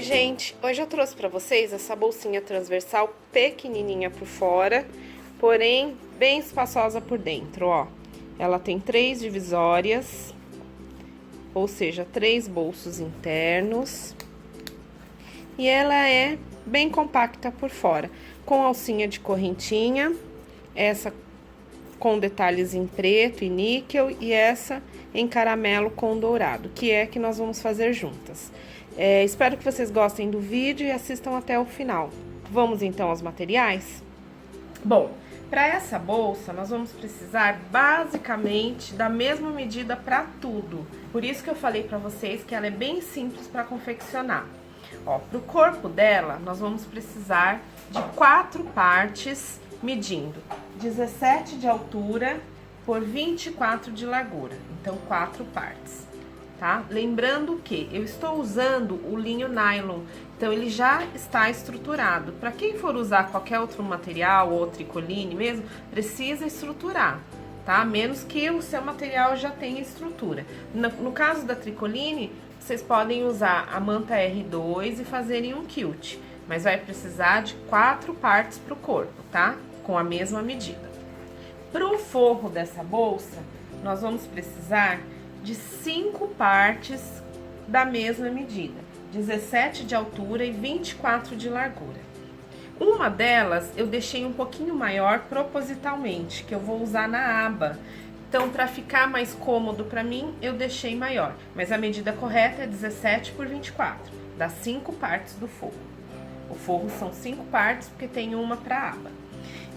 gente, hoje eu trouxe para vocês essa bolsinha transversal pequenininha por fora, porém bem espaçosa por dentro, ó. Ela tem 3 divisórias, ou seja, 3 bolsos internos. E ela é bem compacta por fora, com alcinha de correntinha, essa com detalhes em preto e níquel e essa em caramelo com dourado, que é que nós vamos fazer juntas. Espero que vocês gostem do vídeo e assistam até o final. Vamos então aos materiais? Bom, para essa bolsa nós vamos precisar basicamente da mesma medida para tudo. Por isso que eu falei para vocês que ela é bem simples para confeccionar. Ó, pro corpo dela nós vamos precisar de 4 partes medindo 17 de altura por 24 de largura. Então 4 partes. Tá? Lembrando que eu estou usando o linho nylon, então ele já está estruturado. Para quem for usar qualquer outro material ou tricoline mesmo, precisa estruturar, tá? Menos que o seu material já tenha estrutura. No caso da tricoline, vocês podem usar a manta R2 e fazerem um quilt, mas vai precisar de 4 partes para o corpo, tá? Com a mesma medida. Para o forro dessa bolsa, nós vamos precisar de 5 partes da mesma medida, 17 de altura e 24 de largura. Uma delas eu deixei um pouquinho maior propositalmente, que eu vou usar na aba. Então, para ficar mais cômodo para mim, eu deixei maior, mas a medida correta é 17 por 24, dá 5 partes do forro. O forro são 5 partes, porque tem uma para aba.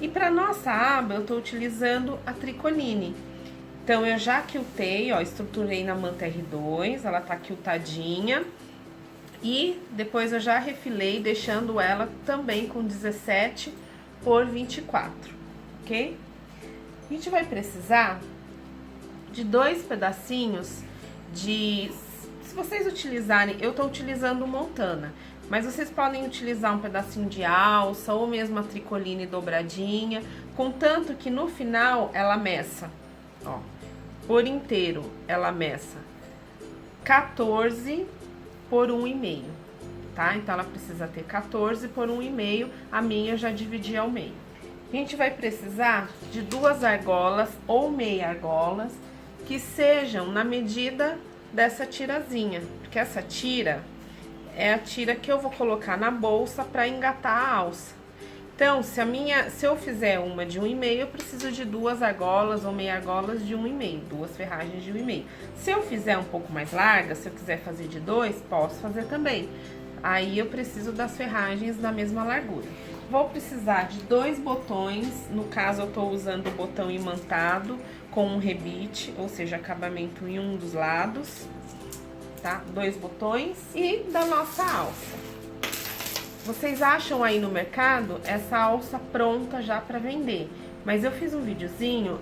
E para nossa aba, eu estou utilizando a tricoline. Então, eu já quiltei, ó, estruturei na manta R2, ela tá quiltadinha. E depois eu já refilei, deixando ela também com 17 por 24, ok? A gente vai precisar de 2 pedacinhos de... Se vocês utilizarem, eu tô utilizando montana, mas vocês podem utilizar um pedacinho de alça ou mesmo a tricoline dobradinha, contanto que no final ela meça, ó, por inteiro ela meça 14 por 1,5, tá? Então ela precisa ter 14 por 1,5, a minha eu já dividi ao meio. A gente vai precisar de 2 argolas ou meia argolas que sejam na medida dessa tirazinha, porque essa tira é a tira que eu vou colocar na bolsa para engatar a alça. Então, se eu fizer uma de 1,5, eu preciso de 2 argolas ou meia argolas de 1,5, 2 ferragens de 1,5. Se eu fizer um pouco mais larga, se eu quiser fazer de 2, posso fazer também. Aí eu preciso das ferragens da mesma largura. Vou precisar de 2 botões, no caso eu tô usando o botão imantado com um rebite, ou seja, acabamento em um dos lados, tá? 2 botões e da nossa alça. Vocês acham aí no mercado essa alça pronta já para vender, mas eu fiz um videozinho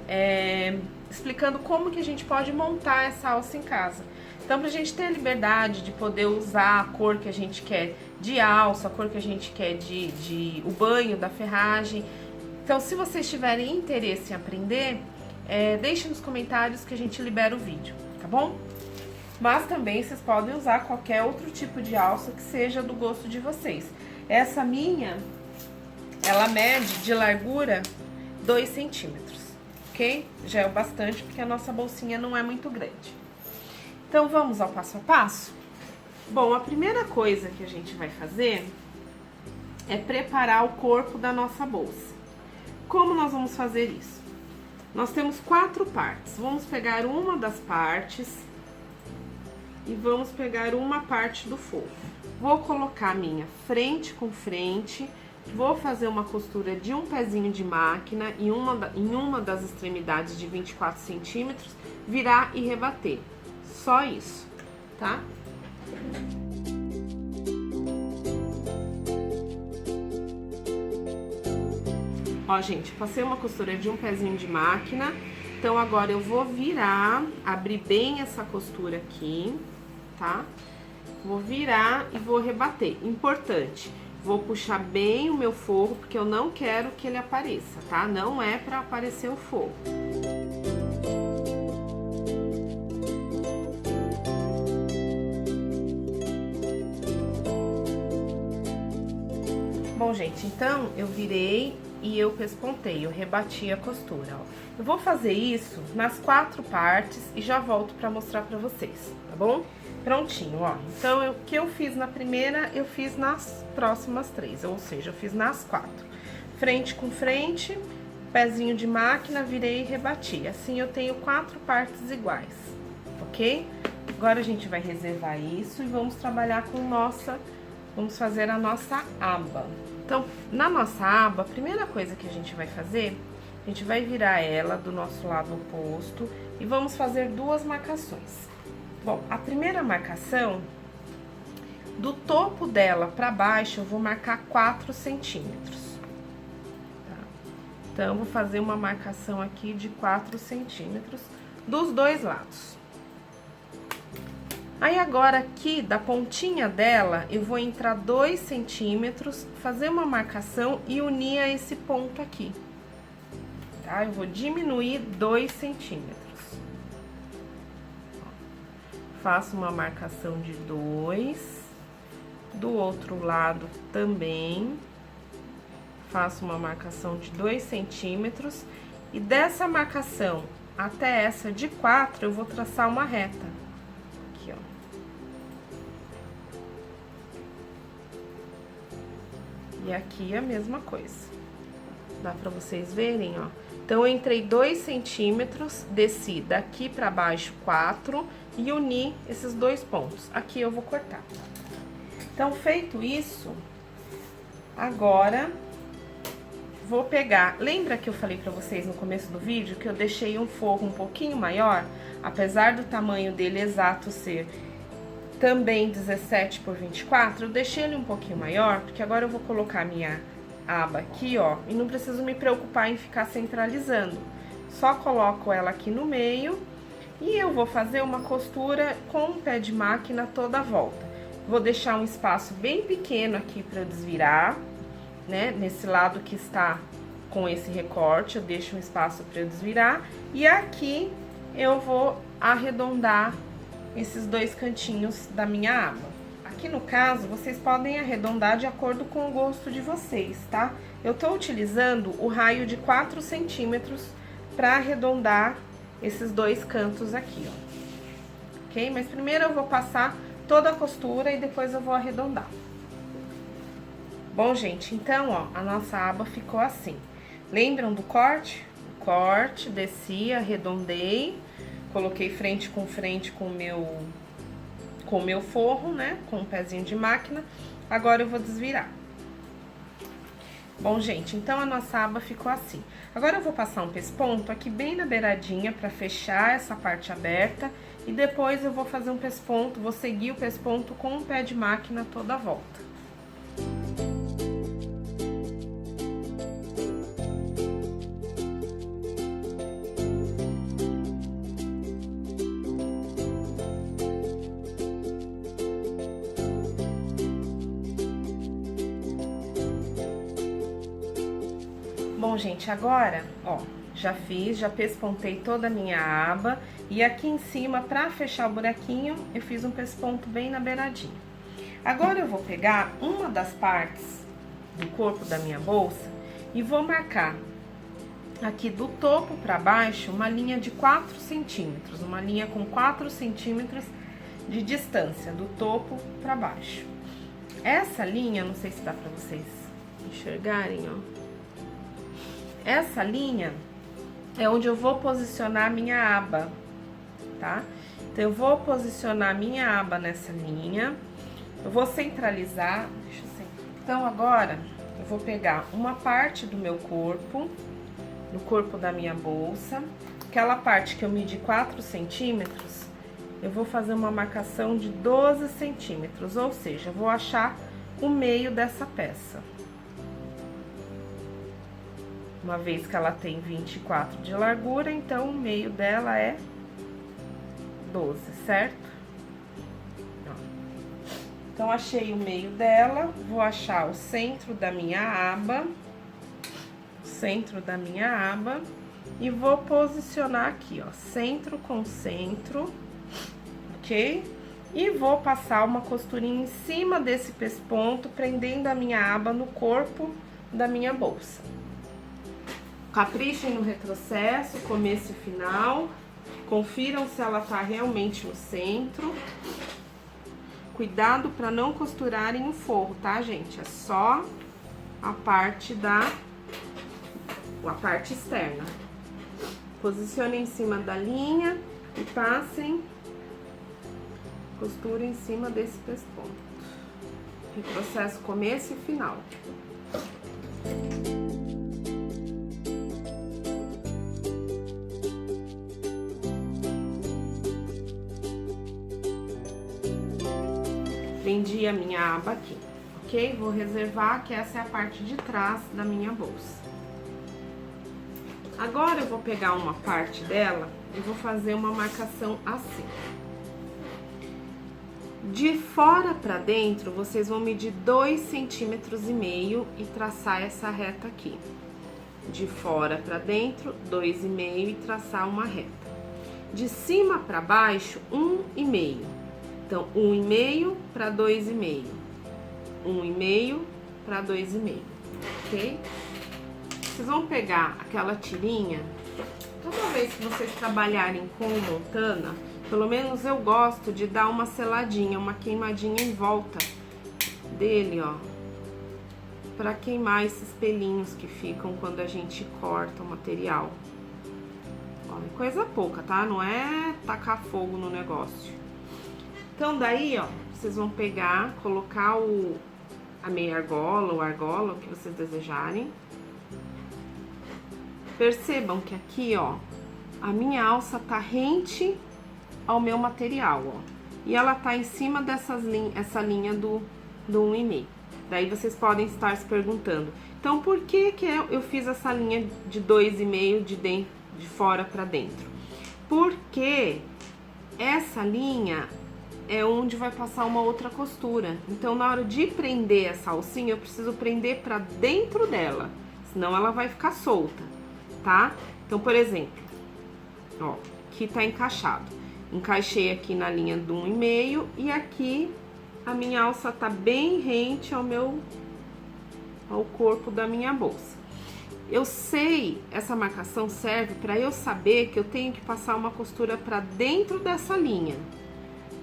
explicando como que a gente pode montar essa alça em casa. Então, pra gente ter a liberdade de poder usar a cor que a gente quer de alça, a cor que a gente quer o banho da ferragem. Então, se vocês tiverem interesse em aprender, deixe nos comentários que a gente libera o vídeo, tá bom? Mas também vocês podem usar qualquer outro tipo de alça que seja do gosto de vocês. Essa minha, ela mede de largura 2 centímetros, ok? Já é o bastante, porque a nossa bolsinha não é muito grande. Então, vamos ao passo a passo? Bom, a primeira coisa que a gente vai fazer é preparar o corpo da nossa bolsa. Como nós vamos fazer isso? Nós temos 4 partes. Vamos pegar uma das partes e vamos pegar uma parte do forro. Vou colocar a minha frente com frente, vou fazer uma costura de um pezinho de máquina em uma das extremidades de 24 centímetros, virar e rebater. Só isso, tá? Ó, gente, passei uma costura de um pezinho de máquina, então agora eu vou virar, abrir bem essa costura aqui, tá? Vou virar e vou rebater. Importante, vou puxar bem o meu forro, porque eu não quero que ele apareça, tá? Não é pra aparecer o forro. Bom, gente, então eu virei e eu pespontei, eu rebati a costura, ó. Eu vou fazer isso nas 4 partes e já volto pra mostrar pra vocês, tá bom? Prontinho, ó. Então, o que eu fiz na primeira, eu fiz nas próximas 3, ou seja, eu fiz nas 4. Frente com frente, pezinho de máquina, virei e rebati. Assim, eu tenho 4 partes iguais, ok? Agora, a gente vai reservar isso e vamos trabalhar com vamos fazer a nossa aba. Então, na nossa aba, a primeira coisa que a gente vai fazer, a gente vai virar ela do nosso lado oposto e vamos fazer 2 marcações. Bom, a primeira marcação, do topo dela pra baixo, eu vou marcar 4 centímetros. Tá? Então, eu vou fazer uma marcação aqui de 4 centímetros dos 2 lados. Aí, agora, aqui, da pontinha dela, eu vou entrar 2 centímetros, fazer uma marcação e unir a esse ponto aqui. Tá? Eu vou diminuir 2 centímetros. Faço uma marcação de 2. Do outro lado também. Faço uma marcação de 2 centímetros. E dessa marcação até essa de 4, eu vou traçar uma reta. Aqui, ó. E aqui a mesma coisa. Dá pra vocês verem, ó. Então, eu entrei 2 centímetros, desci daqui pra baixo 4 e uni esses 2 pontos. Aqui eu vou cortar. Então, feito isso, agora vou pegar... Lembra que eu falei pra vocês no começo do vídeo que eu deixei um forro um pouquinho maior? Apesar do tamanho dele exato ser também 17 por 24, eu deixei ele um pouquinho maior, porque agora eu vou colocar a minha aba aqui, ó, e não preciso me preocupar em ficar centralizando. Só coloco ela aqui no meio e eu vou fazer uma costura com o pé de máquina toda a volta. Vou deixar um espaço bem pequeno aqui para eu desvirar, né? Nesse lado que está com esse recorte, eu deixo um espaço para eu desvirar. E aqui eu vou arredondar esses 2 cantinhos da minha aba. Aqui no caso, vocês podem arredondar de acordo com o gosto de vocês, tá? Eu tô utilizando o raio de 4 centímetros para arredondar esses 2 cantos aqui, ó. Ok? Mas primeiro eu vou passar toda a costura e depois eu vou arredondar. Bom, gente, então, ó, a nossa aba ficou assim. Lembram do corte? O corte, desci, arredondei, coloquei frente com o meu forro, né, com o pezinho de máquina. Agora eu vou desvirar. Bom, gente, então a nossa aba ficou assim. Agora eu vou passar um pesponto aqui bem na beiradinha pra fechar essa parte aberta. E depois eu vou fazer um pesponto, vou seguir o pesponto com o pé de máquina toda a volta. Bom, gente, agora, ó, já pespontei toda a minha aba. E aqui em cima, pra fechar o buraquinho, eu fiz um pesponto bem na beiradinha. Agora, eu vou pegar uma das partes do corpo da minha bolsa e vou marcar aqui do topo pra baixo uma linha de 4 centímetros. Uma linha com 4 centímetros de distância do topo pra baixo. Essa linha, não sei se dá pra vocês enxergarem, ó. Essa linha é onde eu vou posicionar a minha aba, tá? Então, eu vou posicionar a minha aba nessa linha, eu vou centralizar, deixa eu centrar. Então, agora, eu vou pegar uma parte do meu corpo, do corpo da minha bolsa, aquela parte que eu medi 4 centímetros, eu vou fazer uma marcação de 12 centímetros, ou seja, eu vou achar o meio dessa peça. Uma vez que ela tem 24 de largura, então o meio dela é 12, certo? Ó. Então, achei o meio dela, vou achar o centro da minha aba, e vou posicionar aqui, ó, centro com centro, ok? E vou passar uma costurinha em cima desse pesponto, prendendo a minha aba no corpo da minha bolsa. Caprichem no retrocesso, começo e final. Confiram se ela tá realmente no centro. Cuidado para não costurarem o forro, tá, gente? É só a parte externa. Posicionem em cima da linha e passem costura em cima desse pesponto. Retrocesso, começo e final. Prendi a minha aba aqui, ok? Vou reservar que essa é a parte de trás da minha bolsa. Agora eu vou pegar uma parte dela e vou fazer uma marcação assim. De fora pra dentro, vocês vão medir 2,5 centímetros e traçar essa reta aqui. De fora pra dentro, 2,5 e traçar uma reta. De cima pra baixo, 1,5. Então, 1,5 para 2,5. 1,5 para 2,5, ok? Vocês vão pegar aquela tirinha. Toda vez que vocês trabalharem com montana, pelo menos eu gosto de dar uma seladinha, uma queimadinha em volta dele, ó. Pra queimar esses pelinhos que ficam quando a gente corta o material. Ó, é coisa pouca, tá? Não é tacar fogo no negócio. Então, daí, ó, vocês vão pegar, colocar a meia argola ou argola, o que vocês desejarem. Percebam que aqui, ó, a minha alça tá rente ao meu material, ó. E ela tá em cima essa linha do 1,5. Daí vocês podem estar se perguntando, então por que eu fiz essa linha de 2,5 de fora pra dentro? Porque essa linha é onde vai passar uma outra costura. Então, na hora de prender essa alcinha, eu preciso prender pra dentro dela, senão ela vai ficar solta, tá? Então, por exemplo, ó, aqui tá encaixado. Encaixei aqui na linha do 1,5 e aqui a minha alça tá bem rente ao corpo da minha bolsa. Eu sei, essa marcação serve para eu saber que eu tenho que passar uma costura pra dentro dessa linha.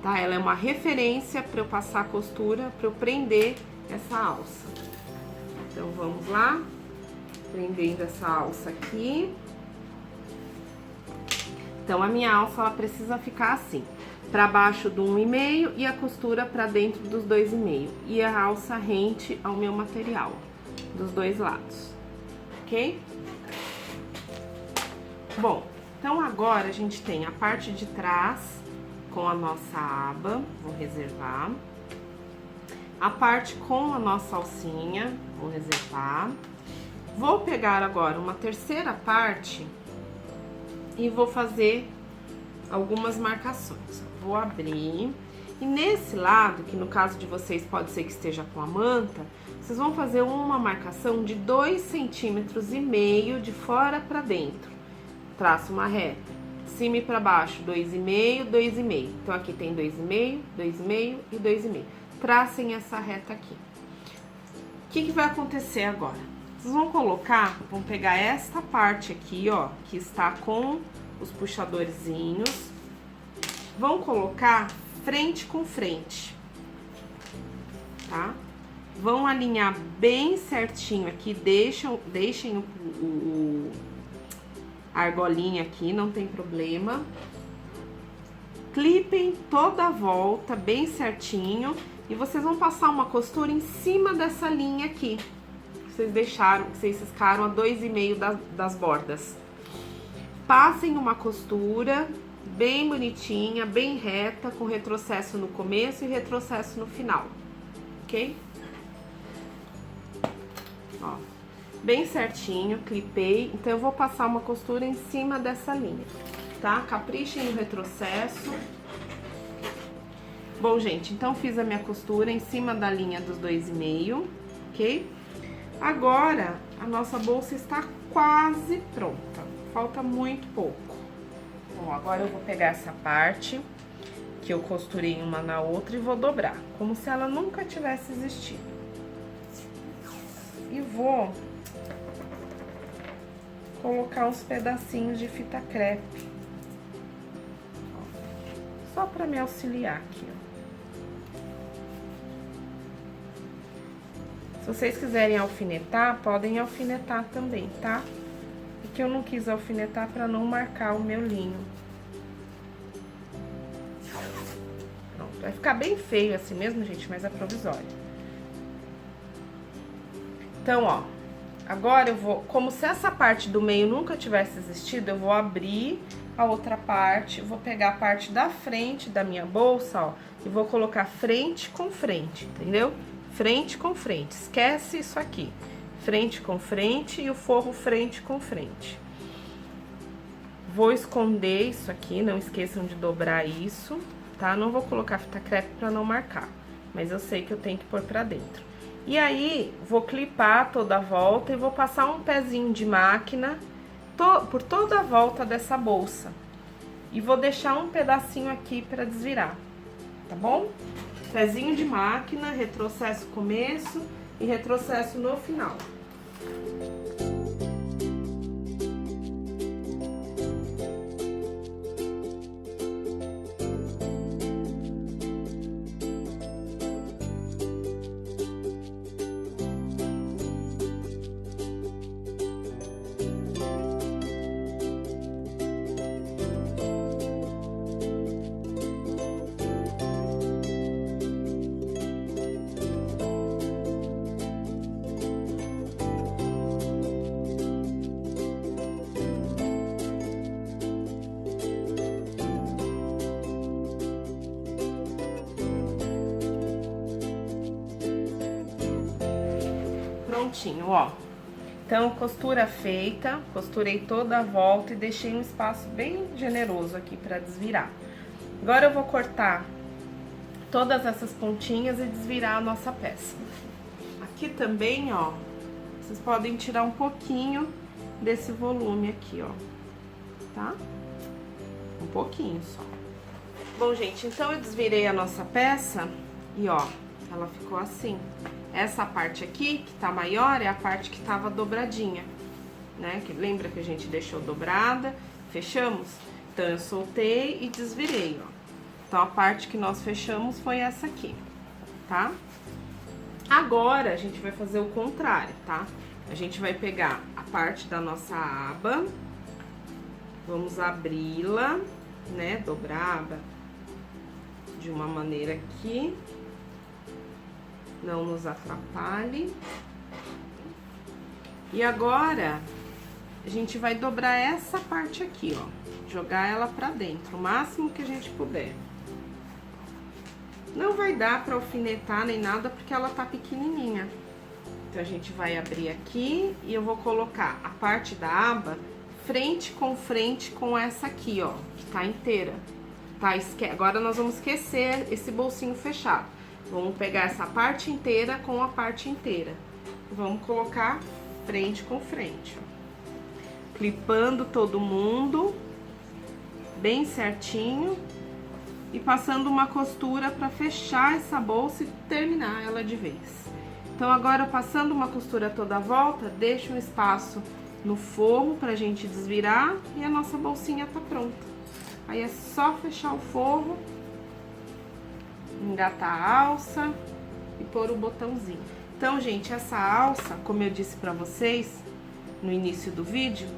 Tá? Ela é uma referência para eu passar a costura, para eu prender essa alça. Então, vamos lá. Prendendo essa alça aqui. Então, a minha alça, ela precisa ficar assim. Para baixo do 1,5 e a costura para dentro dos 2,5. E a alça rente ao meu material, dos dois lados. Ok? Bom, então agora a gente tem a parte de trás com a nossa aba, vou reservar. A parte com a nossa alcinha, vou reservar. Vou pegar agora uma terceira parte e vou fazer algumas marcações. Vou abrir. E nesse lado, que no caso de vocês pode ser que esteja com a manta, vocês vão fazer uma marcação de 2,5 centímetros de fora pra dentro. Traço uma reta. Cima e para baixo, 2,5, 2,5. Então, aqui tem 2,5, 2,5 e 2,5. Tracem essa reta aqui. O que vai acontecer agora? Vocês vão vão pegar esta parte aqui, ó, que está com os puxadorzinhos. Vão colocar frente com frente, tá? Vão alinhar bem certinho aqui, deixem a argolinha aqui, não tem problema. Clipem toda a volta, bem certinho. E vocês vão passar uma costura em cima dessa linha aqui. Que vocês riscaram a 2,5 das bordas. Passem uma costura bem bonitinha, bem reta, com retrocesso no começo e retrocesso no final. Ok? Ó. Bem certinho, clipei, então eu vou passar uma costura em cima dessa linha, tá? Caprichem no retrocesso. Bom, gente, então fiz a minha costura em cima da linha dos 2,5, ok? Agora, a nossa bolsa está quase pronta, falta muito pouco. Bom, agora eu vou pegar essa parte, que eu costurei uma na outra e vou dobrar, como se ela nunca tivesse existido. E vou colocar uns pedacinhos de fita crepe, ó, só pra me auxiliar aqui, ó. Se vocês quiserem alfinetar, podem alfinetar também, tá? Porque eu não quis alfinetar pra não marcar o meu linho. Pronto, vai ficar bem feio assim mesmo, gente, mas é provisório. Então, ó, agora eu vou, como se essa parte do meio nunca tivesse existido, eu vou abrir a outra parte, vou pegar a parte da frente da minha bolsa, ó, e vou colocar frente com frente, entendeu? Frente com frente, esquece isso aqui. Frente com frente e o forro frente com frente. Vou esconder isso aqui, não esqueçam de dobrar isso, tá? Não vou colocar fita crepe pra não marcar, mas eu sei que eu tenho que pôr pra dentro. E aí, vou clipar toda a volta e vou passar um pezinho de máquina por toda a volta dessa bolsa. E vou deixar um pedacinho aqui pra desvirar, tá bom? Pezinho de máquina, retrocesso começo e retrocesso no final. Prontinho, ó. Então, costura feita, costurei toda a volta e deixei um espaço bem generoso aqui pra desvirar. Agora eu vou cortar todas essas pontinhas e desvirar a nossa peça. Aqui também, ó, vocês podem tirar um pouquinho desse volume aqui, ó, tá? Um pouquinho só. Bom, gente, então eu desvirei a nossa peça e, ó, ela ficou assim. Essa parte aqui, que tá maior, é a parte que tava dobradinha, né? Que lembra que a gente deixou dobrada, fechamos? Então, eu soltei e desvirei, ó. Então, a parte que nós fechamos foi essa aqui, tá? Agora, a gente vai fazer o contrário, tá? A gente vai pegar a parte da nossa aba, vamos abri-la, né? Dobrada de uma maneira aqui. Não nos atrapalhe. E agora, a gente vai dobrar essa parte aqui, ó. Jogar ela pra dentro, o máximo que a gente puder. Não vai dar pra alfinetar nem nada, porque ela tá pequenininha. Então, a gente vai abrir aqui e eu vou colocar a parte da aba frente com essa aqui, ó, que tá inteira. Tá? Agora, nós vamos esquecer esse bolsinho fechado. Vamos pegar essa parte inteira com a parte inteira. Vamos colocar frente com frente, ó. Clipando todo mundo, bem certinho. E passando uma costura pra fechar essa bolsa e terminar ela de vez. Então, agora, passando uma costura toda a volta, deixa um espaço no forro pra gente desvirar e a nossa bolsinha tá pronta. Aí, é só fechar o forro, engatar a alça e pôr o botãozinho. Então, gente, essa alça, como eu disse pra vocês no início do vídeo,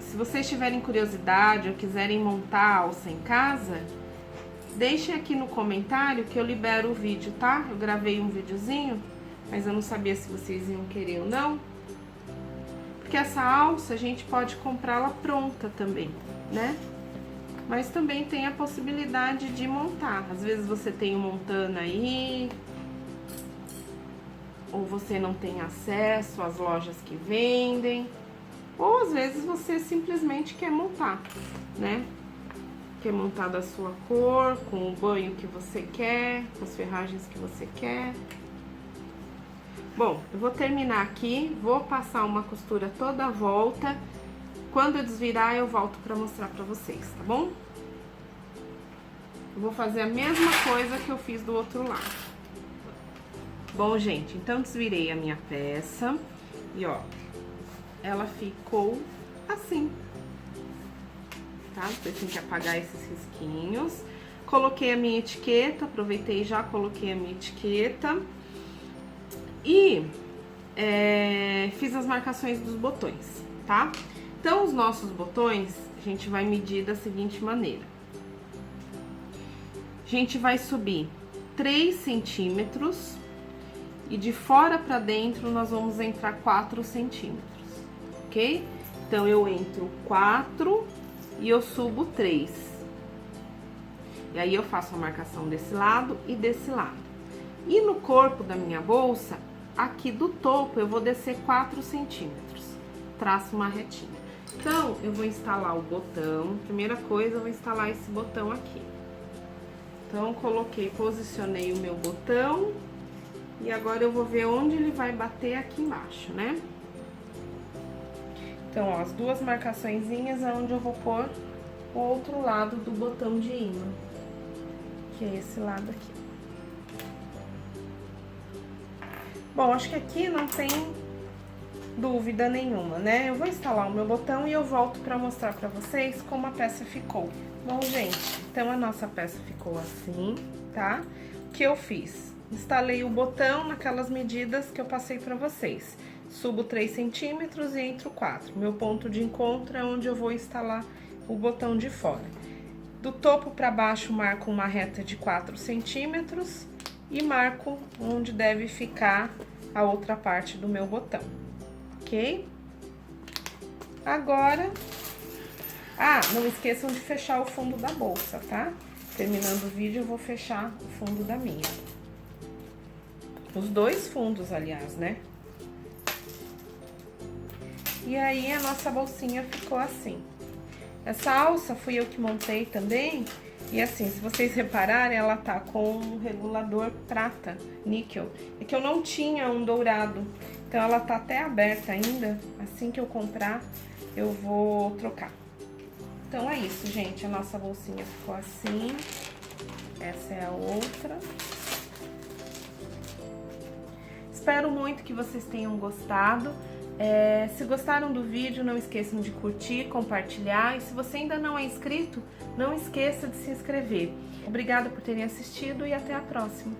se vocês tiverem curiosidade ou quiserem montar a alça em casa, deixem aqui no comentário que eu libero o vídeo, tá? Eu gravei um videozinho, mas eu não sabia se vocês iam querer ou não. Porque essa alça a gente pode comprá-la pronta também, né? Mas também tem a possibilidade de montar. Às vezes você tem um montana aí, ou você não tem acesso às lojas que vendem, ou às vezes você simplesmente quer montar, né? Quer montar da sua cor, com o banho que você quer, com as ferragens que você quer. Bom, eu vou terminar aqui, vou passar uma costura toda a volta. Quando eu desvirar, eu volto pra mostrar pra vocês, tá bom? eu vou fazer a mesma coisa que eu fiz do outro lado. Bom, gente, então desvirei a minha peça e, ó, ela ficou assim, tá? Vocês têm que apagar esses risquinhos. Coloquei a minha etiqueta, aproveitei e já coloquei a minha etiqueta. E fiz as marcações dos botões, tá? Então, os nossos botões, a gente vai medir da seguinte maneira. A gente vai subir 3 centímetros e de fora pra dentro nós vamos entrar 4 centímetros, ok? Então, eu entro 4 e eu subo 3. E aí, eu faço a marcação desse lado e desse lado. E no corpo da minha bolsa, aqui do topo, eu vou descer 4 centímetros. Traço uma retinha. Então, eu vou instalar o botão. Primeira coisa, eu vou instalar esse botão aqui. Então, coloquei, posicionei o meu botão. E agora eu vou ver onde ele vai bater aqui embaixo, né? Então, ó, as duas marcaçõezinhas é onde eu vou pôr o outro lado do botão de imã. Que é esse lado aqui. Bom, acho que aqui não tem dúvida nenhuma, né? Eu vou instalar o meu botão e eu volto pra mostrar pra vocês como a peça ficou. Bom, gente, então a nossa peça ficou assim, tá? O que eu fiz? Instalei o botão naquelas medidas que eu passei pra vocês. Subo 3 centímetros e entro 4. Meu ponto de encontro é onde eu vou instalar o botão de fora. Do topo pra baixo, marco uma reta de 4 centímetros e marco onde deve ficar a outra parte do meu botão, ok? Agora, não esqueçam de fechar o fundo da bolsa, tá? Terminando o vídeo, eu vou fechar o fundo da minha. Os dois fundos, aliás, né? E aí, a nossa bolsinha ficou assim. Essa alça fui eu que montei também. E assim, se vocês repararem, ela tá com um regulador prata, níquel. É que eu não tinha um dourado, então ela tá até aberta ainda. Assim que eu comprar, eu vou trocar. Então é isso, gente. A nossa bolsinha ficou assim. Essa é a outra. Espero muito que vocês tenham gostado. Se gostaram do vídeo, não esqueçam de curtir, compartilhar. E se você ainda não é inscrito, não esqueça de se inscrever. Obrigada por terem assistido e até a próxima.